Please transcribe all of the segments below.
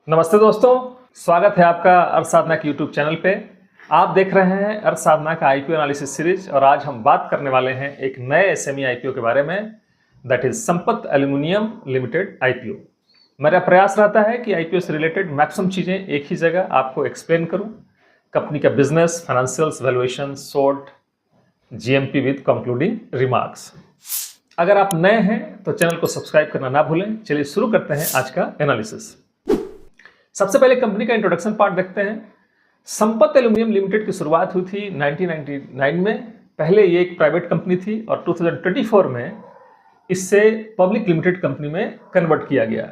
नमस्ते दोस्तों, स्वागत है आपका अर्थ साधना के यूट्यूब चैनल पे। आप देख रहे हैं अर्थ साधना का आईपीओ एनालिसिस सीरीज और आज हम बात करने वाले हैं एक नए एसएमई आईपीओ के बारे में, that is Sampat aluminium limited IPO. मेरा प्रयास रहता है कि आईपीओ से रिलेटेड मैक्सिमम चीज़ें एक ही जगह आपको एक्सप्लेन करूं। कंपनी का business, financials, valuation, sort, GMP with concluding remarks. अगर आप नए हैं तो चैनल को सब्सक्राइब करना ना भूलें। चलिए शुरू करते हैं आज का एनालिसिस। सबसे पहले कंपनी का इंट्रोडक्शन पार्ट देखते हैं। संपत एल्यूमिनियम लिमिटेड की शुरुआत हुई थी 1999 में। पहले ये एक प्राइवेट कंपनी थी और 2024 में इससे पब्लिक लिमिटेड कंपनी में कन्वर्ट किया गया।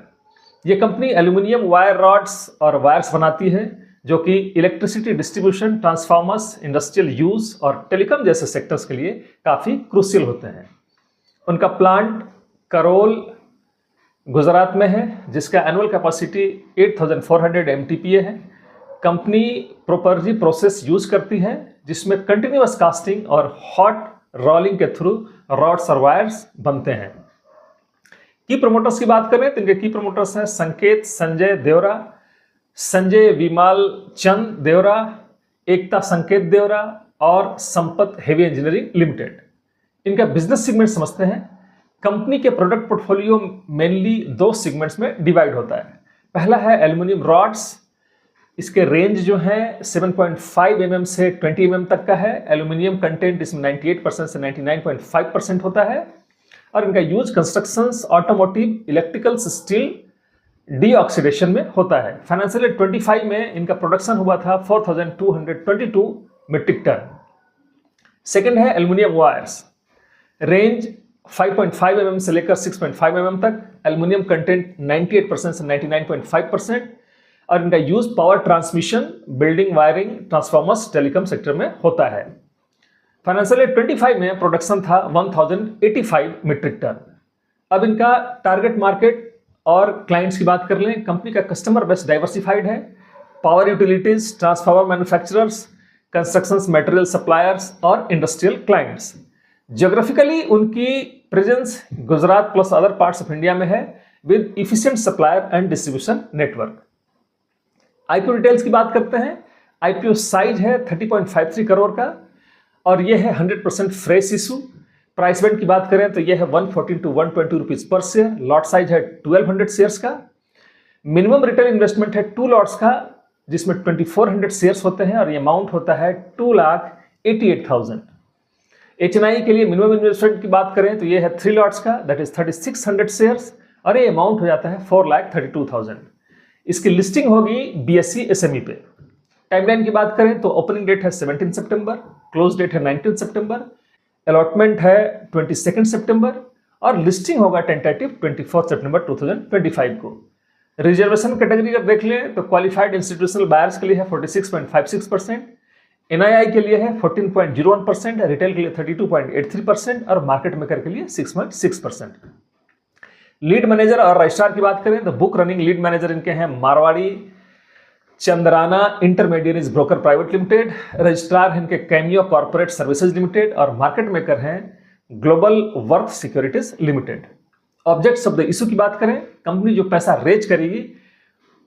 ये कंपनी एल्यूमिनियम वायर रॉड्स और वायर्स बनाती है जो कि electricity distribution, transformers, industrial use और टेलीकॉम जैसे सेक्टर्स के लिए काफ़ी क्रूशियल होते हैं। उनका प्लांट करोल गुजरात में है जिसका एनुअल कैपेसिटी 8400 MTPA है। कंपनी प्रोपरजी प्रोसेस यूज करती है जिसमें कंटिन्यूअस कास्टिंग और हॉट रोलिंग के थ्रू रॉड्स और वायर्स बनते हैं। की प्रमोटर्स की बात करें तो इनके की प्रमोटर्स हैं संकेत संजय देवरा, संजय विमाल चंद देवरा, एकता संकेत देवरा और संपत हेवी इंजीनियरिंग लिमिटेड। इनका बिजनेस सेगमेंट समझते हैं। कंपनी के प्रोडक्ट पोर्टफोलियो मेनली दो सेगमेंट्स में डिवाइड होता है। पहला है एल्यूमिनियम रॉड्स। इसके रेंज जो है 7.5 mm से 20 mm तक का है। एल्यूमिनियम कंटेंट इसमें 98% से 99.5% होता है और इनका use constructions, automotive, electricals, steel deoxidation में होता है। फाइनेंशियल ईयर 25 में इनका प्रोडक्शन हुआ था 4222 मीट्रिक टन। सेकेंड है एल्यूमिनियम वायर्स। रेंज 5.5 mm से लेकर 6.5 mm तक। एल्यूमिनियम कंटेंट 98% से 99.5% और इनका use power transmission, building, wiring, transformers, telecom sector में होता है। फाइनेंशियल ईयर 25 में प्रोडक्शन था 1085 मीट्रिक टन। अब इनका टारगेट मार्केट और क्लाइंट्स की बात कर लें। कंपनी का कस्टमर बेस डाइवर्सिफाइड है। Power utilities, transformer manufacturers, construction material suppliers और इंडस्ट्रियल क्लाइंट्स। ज्योग्राफिकली उनकी presence Gujarat plus other parts of India में है with efficient supplier and distribution network. IPO details की बात करते हैं। आईपीओ साइज है 30.53 करोड़ का और यह है 100% फ्रेश इशू। प्राइस बैंड की बात करें तो यह है 114 to 120 rupees per share. Lot size है 1200 शेयर्स का। मिनिमम रिटेल इन्वेस्टमेंट है 2 लॉट्स का जिसमें 2400 शेयर्स होते हैं और ये अमाउंट होता है 2,88,000। HNI के लिए मिनिमम इन्वेस्टमेंट की बात करें तो ये है 3 लॉट्स का, दैट इज 3600 शेयर्स और ये अमाउंट हो जाता है 4,32,000। इसकी लिस्टिंग होगी BSE SME पे। टाइमलाइन की बात करें तो ओपनिंग डेट है 17 सितंबर, क्लोज डेट है 19 सितंबर, अलॉटमेंट है 22 सितंबर और लिस्टिंग होगा टेंटेटिव 24 सितंबर 2025 को। रिजर्वेशन कैटेगरी अगर देख लें तो क्वालिफाइड इंस्टीट्यूशनल बायर्स के लिए है 46.56%, NII के लिए है 14.01%, रिटेल के लिए 32.83% और मार्केट मेकर के लिए 6.6%। लीड मैनेजर और रजिस्ट्रार की बात करें तो बुक रनिंग लीड मैनेजर इनके हैं Marwadi Chandrana intermediaries broker private limited. Registrar हैं इनके कैमियो कॉर्पोरेट सर्विसेज लिमिटेड और मार्केट मेकर हैं global worth securities limited. Objects of the issue की बात करें, कंपनी जो पैसा रेज करेगी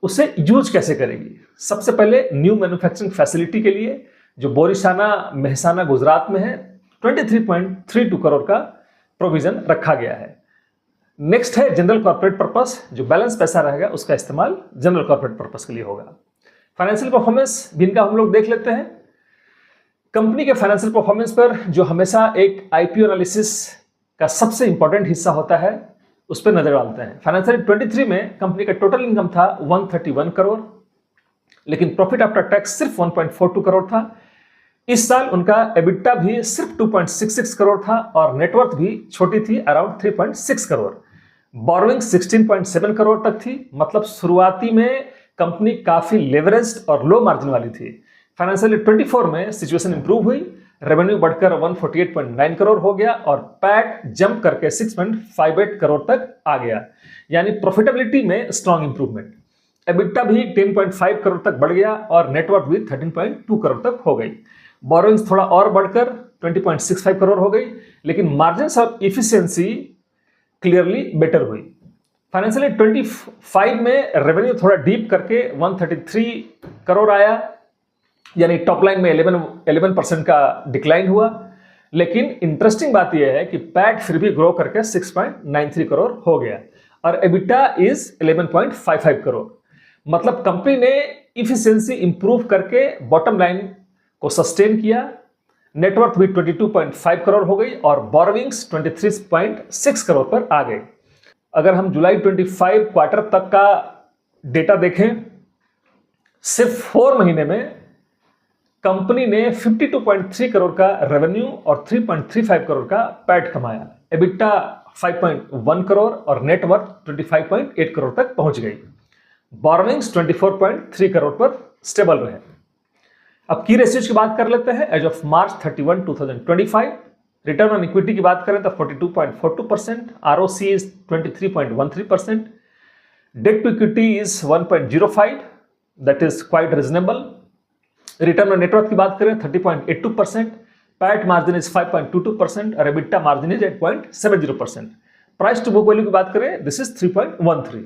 उसे यूज कैसे करेगी। सबसे पहले न्यू मैन्युफैक्चरिंग फैसिलिटी के लिए जो बोरिसाना मेहसाना गुजरात में है 23.32 करोड़ का प्रोविजन रखा गया है। नेक्स्ट है जनरल कॉर्पोरेट पर्पस, जो बैलेंस पैसा रहेगा उसका इस्तेमाल जनरल कॉर्पोरेट पर्पस के लिए होगा। फाइनेंशियल परफॉर्मेंस भी इनका हम लोग देख लेते हैं। कंपनी के फाइनेंशियल परफॉर्मेंस पर जो हमेशा एक आईपीओ एनालिसिस का सबसे इंपॉर्टेंट हिस्सा होता है उस पर नजर डालते हैं। फाइनेंशियल 23 में कंपनी का टोटल इनकम था 131 करोड़, लेकिन प्रॉफिट आफ्टर टैक्स सिर्फ 1.42 करोड़ था। इस साल उनका एबिटा भी सिर्फ 2.66 करोड़ था और नेटवर्थ भी छोटी थी, अराउंड 3.6 करोड़। बोरोइंग 16.7 करोड़ तक थी, मतलब शुरुआती में कंपनी काफी लेवरेज्ड और लो मार्जिन वाली थी। फाइनेंशियल 24 में सिचुएशन इंप्रूव हुई, रेवेन्यू बढ़कर 148.9 करोड़ हो गया और पैट जंप करके 6.58 करोड़ तक आ गया, यानी प्रॉफिटेबिलिटी में स्ट्रॉन्ग इंप्रूवमेंट। एबिटा भी 10.5 करोड़ तक बढ़ गया और नेटवर्थ भी 13.2 करोड़ तक हो गई। बोरोइंग्स थोड़ा और बढ़कर 20.65 करोड़ हो गई, लेकिन margins of efficiency clearly better हुई। फाइनेंशियल 25 में रेवेन्यू थोड़ा डीप करके 133 करोड़ आया, यानी टॉप लाइन में 11% का डिक्लाइन हुआ। लेकिन इंटरेस्टिंग बात यह है कि पैट फिर भी ग्रो करके 6.93 करोड़ हो गया और एबिटा इज 11.55 करोड़। मतलब कंपनी ने इफिशिएंसी इंप्रूव करके बॉटम लाइन को सस्टेन किया। नेटवर्थ भी 22.5 करोड़ हो गई और बोरोविंग्स 23.6 करोड़ पर आ गए। अगर हम जुलाई 25 क्वार्टर तक का डेटा देखें, सिर्फ 4 महीने में कंपनी ने 52.3 करोड़ का रेवेन्यू और 3.35 करोड़ का पैट कमाया। एबिटा 5.1 करोड़ और नेटवर्थ 25.8 करोड़ तक पहुंच गई। बोरोविंग्स 24.3 करोड़ पर स्टेबल रहे। अब की रेशियोज की बात कर लेते हैं। As of March 31, 2025 return on equity की बात करें तो 42.42%, ROC is 23.13%, debt to equity is 1.05, that is quite reasonable. Return on net worth की बात करें 30.82%, पैट मार्जिन इज 5.22% और EBITDA margin is 8.70%। Price to book value की बात करें दिस इज 3.13।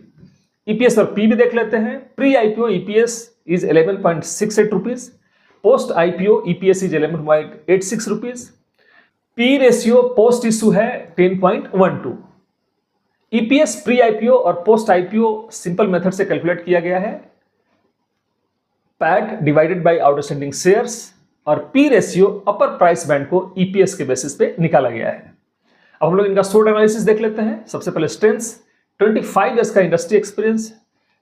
ईपीएस और पी भी देख लेते हैं। Pre IPO EPS is 11.68 rupees, post IPO EPS is 11.86 rupees, P ratio post issue है 10.12। ईपीएस प्री आईपीओ और पोस्ट आईपीओ सिंपल मेथड से कैलकुलेट किया गया है, PAT divided by outstanding shares, और पी रेशियो अपर प्राइस बैंड को EPS के basis पे निकाला गया है। अब हम लोग इनका SWOT एनालिसिस देख लेते हैं। सबसे पहले स्ट्रेंथ्स, 25 इयर्स का industry experience,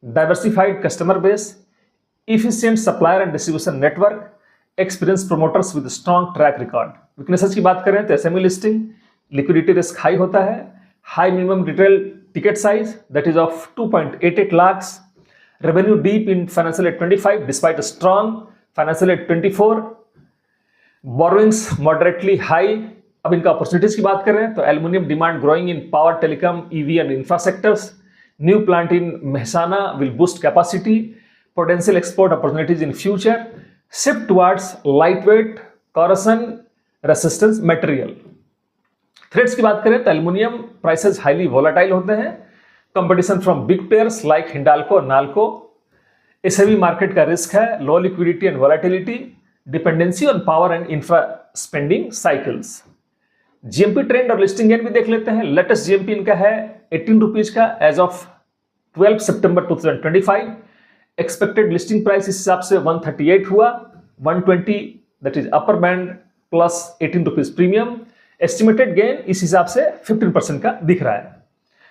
diversified customer base, efficient supplier and distribution network, experience promoters with strong track record. Weaknesses की बात करें तो SME listing, liquidity risk high होता है, high minimum retail ticket size that is of 2.88 lakhs, revenue deep in financial year 25 despite a strong financial year 24, borrowings moderately high। अब इनका opportunities की बात करें तो aluminium demand growing in power, telecom, EV and infra sectors, new plant in Mehsana will boost capacity, potential export opportunities in future, shift towards lightweight, corrosion resistance material. Threats की बात करें तो एल्युमिनियम प्राइसेस हाईली वोलेटाइल होते हैं, competition from big players like Hindalco, Nalco, SAV market का risk है, low liquidity and volatility, dependency on power and infra spending cycles. GMP trend और listing gain भी देख लेते हैं। लेटेस्ट जीएमपी इनका है 18 रुपीज का एज ऑफ 12 सितंबर 2025। एक्सपेक्टेड लिस्टिंग प्राइस इस हिसाब से 138 हुआ, 120 that is upper band plus 18 rupees premium. Estimated gain इस हिसाब से 15% का दिख रहा है।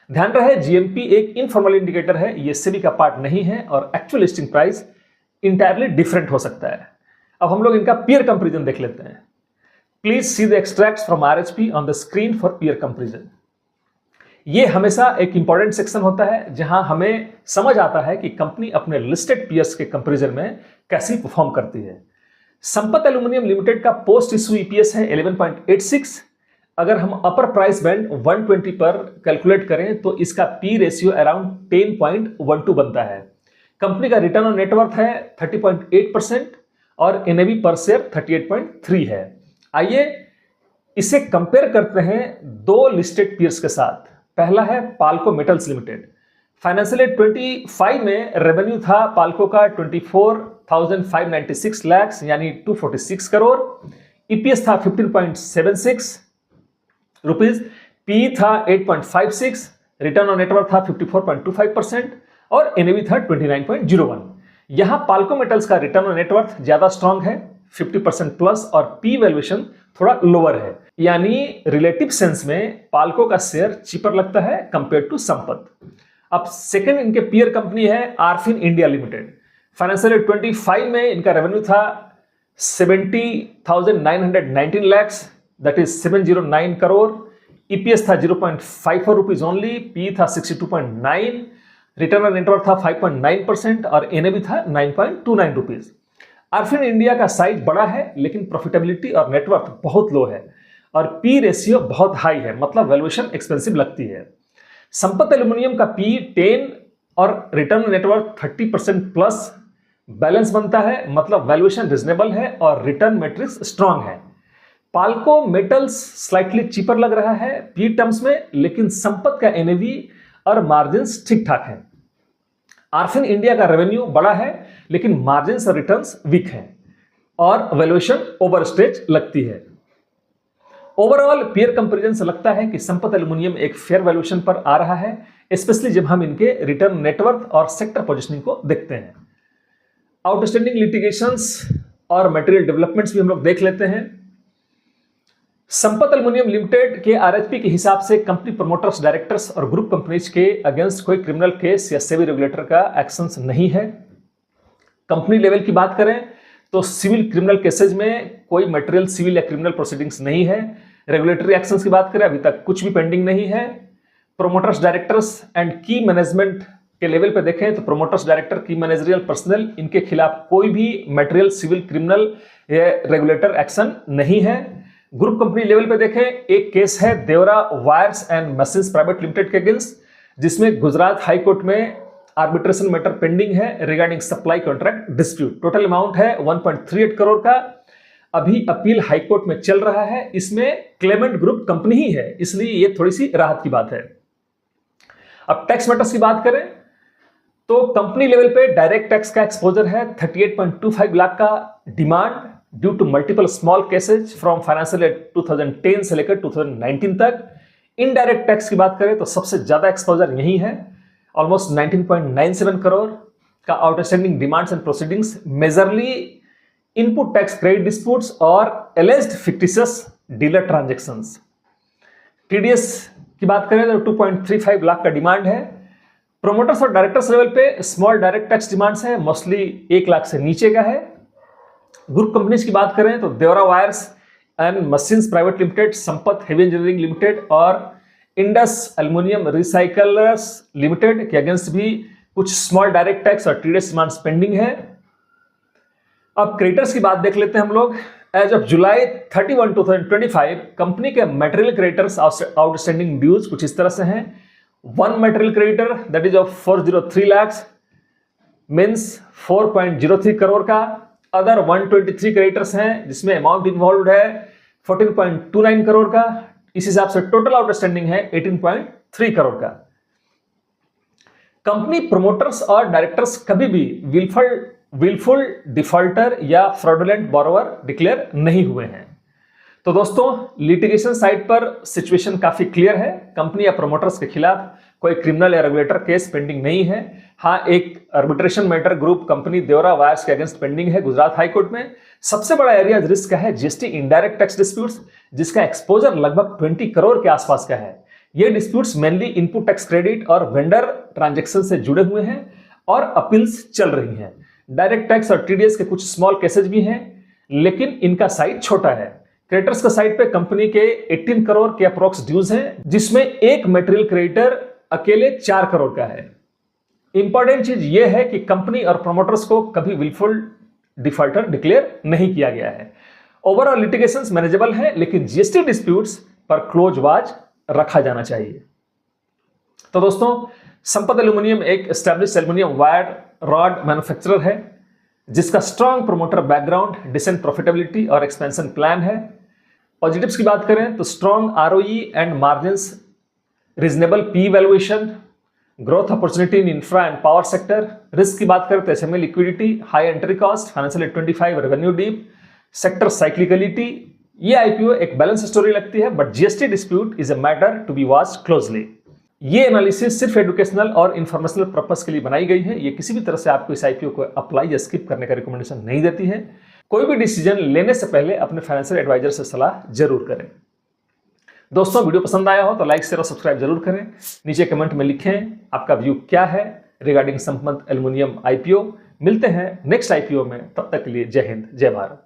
ध्यान रहे जीएमपी एक इनफॉर्मल इंडिकेटर है, ये सेबी का पार्ट नहीं है और actual listing price entirely different हो सकता है। अब हम लोग इनका पीयर कंपैरिजन देख लेते हैं। Please see the extracts from RHP on the screen for peer comparison. ये हमेशा एक इंपॉर्टेंट सेक्शन होता है जहां हमें समझ आता है कि कंपनी अपने लिस्टेड पीयर्स के कंपैरिजन में कैसी परफॉर्म करती है। संपत एल्यूमिनियम लिमिटेड का पोस्ट इशू ईपीएस है 11.86। अगर हम अपर प्राइस बैंड 120 पर कैलकुलेट करें तो इसका पी रेशियो अराउंड 10.12 बनता है। कंपनी का रिटर्न ऑन नेटवर्थ है 30.8% और एनएवी पर शेयर 38.3 है। आइए इसे कंपेयर करते हैं दो लिस्टेड पीयर्स के साथ। पहला है पाल्को मेटल्स लिमिटेड। फाइनेंशियल ईयर 25 में रेवेन्यू था पाल्को का 24,596 लाख यानी 246 करोड़। ईपीएस था 15.76 रुपीज, पी था 8.56, रिटर्न ऑन नेटवर्थ था 54.25% और एनएवी था 29.01। यहां पाल्को मेटल्स का रिटर्न ऑन नेटवर्थ ज्यादा स्ट्रांग है 50% प्लस और पी वैल्यूएशन थोड़ा लोअर है, यानी रिलेटिव सेंस में पाल्को का शेयर चीपर लगता है कंपेयर टू संपत। अब सेकंड इनके पीयर कंपनी है आर्फिन इंडिया लिमिटेड। फाइनेंशियल ईयर 25 में इनका रेवेन्यू था 70,919 lakh that is 709 crore. EPS था 0.54 रुपीज ओनली, पी था 62.9, रिटर्न ऑन नेटवर्थ था 5.9% और एनएवी था 9.29 रुपीज। आर्फिन इंडिया का साइज बड़ा है लेकिन प्रॉफिटेबिलिटी और नेटवर्थ बहुत लो है और पी रेशियो बहुत हाई है, मतलब वैल्यूएशन एक्सपेंसिव लगती है। संपत एल्यूमिनियम का पी 10 और रिटर्न नेटवर्थ 30% प्लस बैलेंस बनता है, मतलब वैल्यूएशन रिजनेबल है और रिटर्न मैट्रिक्स स्ट्रांग है। पाल्को मेटल्स स्लाइटली चीपर लग रहा है पी टर्म्स में, लेकिन संपत का एनएवी और मार्जिन्स ठीक ठाक हैं। आरफिन इंडिया का रेवेन्यू बड़ा है लेकिन मार्जिन्स और रिटर्न्स वीक हैं और वैल्यूएशन ओवरस्टेज लगती है। ओवरऑल पीयर कंपैरिजन से लगता है कि संपत एल्युमिनियम एक फेयर वैल्यूएशन पर आ रहा है, स्पेशली जब हम इनके रिटर्न नेटवर्थ और सेक्टर पोजीशनिंग को देखते हैं। आउटस्टैंडिंग लिटिगेशंस और मटेरियल डेवलपमेंट्स भी हम लोग देख लेते हैं। संपत एल्युमिनियम लिमिटेड के आरएचपी के हिसाब से कंपनी प्रमोटर्स, डायरेक्टर्स और ग्रुप कंपनीज के अगेंस्ट कोई क्रिमिनल केस या सेबी रेगुलेटर का एक्शंस नहीं है। कंपनी लेवल की बात करें तो सिविल क्रिमिनल केसेज में कोई मटेरियल सिविल या क्रिमिनल प्रोसीडिंग्स नहीं है। रेगुलेटरी एक्शंस की बात करें अभी तक कुछ भी पेंडिंग नहीं है। प्रोमोटर्स, डायरेक्टर्स एंड की मैनेजमेंट के लेवल पे देखें तो प्रोमोटर्स, डायरेक्टर, की मैनेजरियल पर्सनल, इनके खिलाफ कोई भी मटेरियल सिविल क्रिमिनल या रेगुलेटर एक्शन नहीं है। ग्रुप कंपनी लेवल पे देखें, एक केस है Devra wires and machines private limited के अगेंस्ट, जिसमें गुजरात हाई कोर्ट में आर्बिट्रेशन मैटर पेंडिंग है regarding supply contract dispute. Total amount है 1.38 करोड़ का। अभी अपील हाई कोर्ट में चल रहा है। इसमें क्लेमेंट ग्रुप कंपनी ही है, इसलिए ये थोड़ी सी राहत की बात है। अब टैक्स मैटर्स की बात करें तो कंपनी लेवल पे डायरेक्ट टैक्स का एक्सपोजर है 38.25 लाख का demand due to multiple small cases from financial year 2010 से लेकर 2019 तक। इनडायरेक्ट टैक्स की बात करें तो सबसे ज्यादा एक्सपोजर यही है, ऑलमोस्ट 19.97 करोड़ का outstanding demands and proceedings, majorly input tax credit disputes और alleged fictitious dealer transactions. TDS की बात करें तो 2.35 लाख का डिमांड है। प्रोमोटर्स और डायरेक्टर्स लेवल पे स्मॉल डायरेक्ट टैक्स डिमांड्स हैं, मोस्टली 1 लाख से नीचे का है। ग्रुप कंपनीज की बात करें तो Devra wires and machines private limited, Sampat heavy engineering limited और इंडस एल्युमिनियम रिसाइकलर्स लिमिटेड के अगेंस्ट भी कुछ स्मॉल डायरेक्ट टैक्स और टीडीएस डिमांड्स पेंडिंग है। अब क्रेडिटर्स की बात देख लेते हैं हम लोग। एज ऑफ जुलाई 31, 2025 कंपनी के मटेरियल क्रेडिटर्स आउटस्टैंडिंग ड्यूज कुछ इस तरह से हैं। One material creditor that is of 403 lakh means 4.03 crore का। अदर 123 क्रेडिटर्स हैं जिसमें अमाउंट इन्वॉल्व है 14.29 करोड़ का। इस हिसाब से टोटल आउटस्टैंडिंग है 18.3 करोड़ का। कंपनी प्रोमोटर्स और डायरेक्टर्स कभी भी विलफुल डिफॉल्टर या फ्रॉडुलेंट बोरोवर डिक्लेयर नहीं हुए हैं। तो दोस्तों, लिटिगेशन साइड पर सिचुएशन काफी क्लियर है। कंपनी या प्रोमोटर्स के खिलाफ कोई क्रिमिनल या रेगुलेटर केस पेंडिंग नहीं है। हाँ, एक आर्बिट्रेशन मैटर ग्रुप कंपनी देवरा वायर्स के अगेंस्ट पेंडिंग है गुजरात हाई कोर्ट में। सबसे बड़ा एरिया रिस्क का है जीएसटी इनडायरेक्ट टैक्स डिस्प्यूट्स, जिसका एक्सपोजर लगभग 20 करोड़ के आसपास का है। ये disputes mainly input tax credit और वेंडर ट्रांजैक्शन से जुड़े हुए हैं और अपील्स चल रही हैं। डायरेक्ट टैक्स और टीडीएस के कुछ स्मॉल केसेज भी हैं, लेकिन इनका साइज छोटा है। क्रेडिटर्स का साइड पे कंपनी के 18 करोड़ के अप्रोक्स ड्यूज हैं, जिसमें एक मटेरियल क्रेडिटर अकेले 4 करोड़ का है। इंपॉर्टेंट चीज यह है कि कंपनी और प्रोमोटर्स को कभी विलफुल डिफॉल्टर डिक्लेयर नहीं किया गया है। ओवरऑल लिटिगेशंस मैनेजेबल है, लेकिन जीएसटी डिस्प्यूट्स पर क्लोज वॉच रखा जाना चाहिए। तो दोस्तों, संपत एल्युमिनियम एक established aluminium wire rod manufacturer है जिसका strong promoter background, decent profitability और एक्सपेंशन प्लान है। पॉजिटिव्स की बात करें तो strong ROE and margins, reasonable P valuation, growth opportunity in infra and power sector. Risk की बात करें तो SMA liquidity, high entry cost, financial year 25 revenue dip, sector cyclicality. ये आईपीओ एक बैलेंस स्टोरी लगती है, but GST dispute is a matter to be watched closely. ये analysis सिर्फ एजुकेशनल और इन्फॉर्मेशनल पर्पस के लिए बनाई गई है। ये किसी भी तरह से आपको इस आईपीओ को अप्लाई या स्किप करने का रिकमेंडेशन नहीं देती है। कोई भी डिसीजन लेने से पहले अपने फाइनेंशियल एडवाइजर से सलाह जरूर करें। दोस्तों, वीडियो पसंद आया हो तो लाइक, शेयर और सब्सक्राइब जरूर करें। नीचे कमेंट में लिखें आपका व्यू क्या है रिगार्डिंग संपत एल्युमिनियम आईपीओ। मिलते हैं नेक्स्ट आईपीओ में, तब तक के लिए जय हिंद, जय भारत।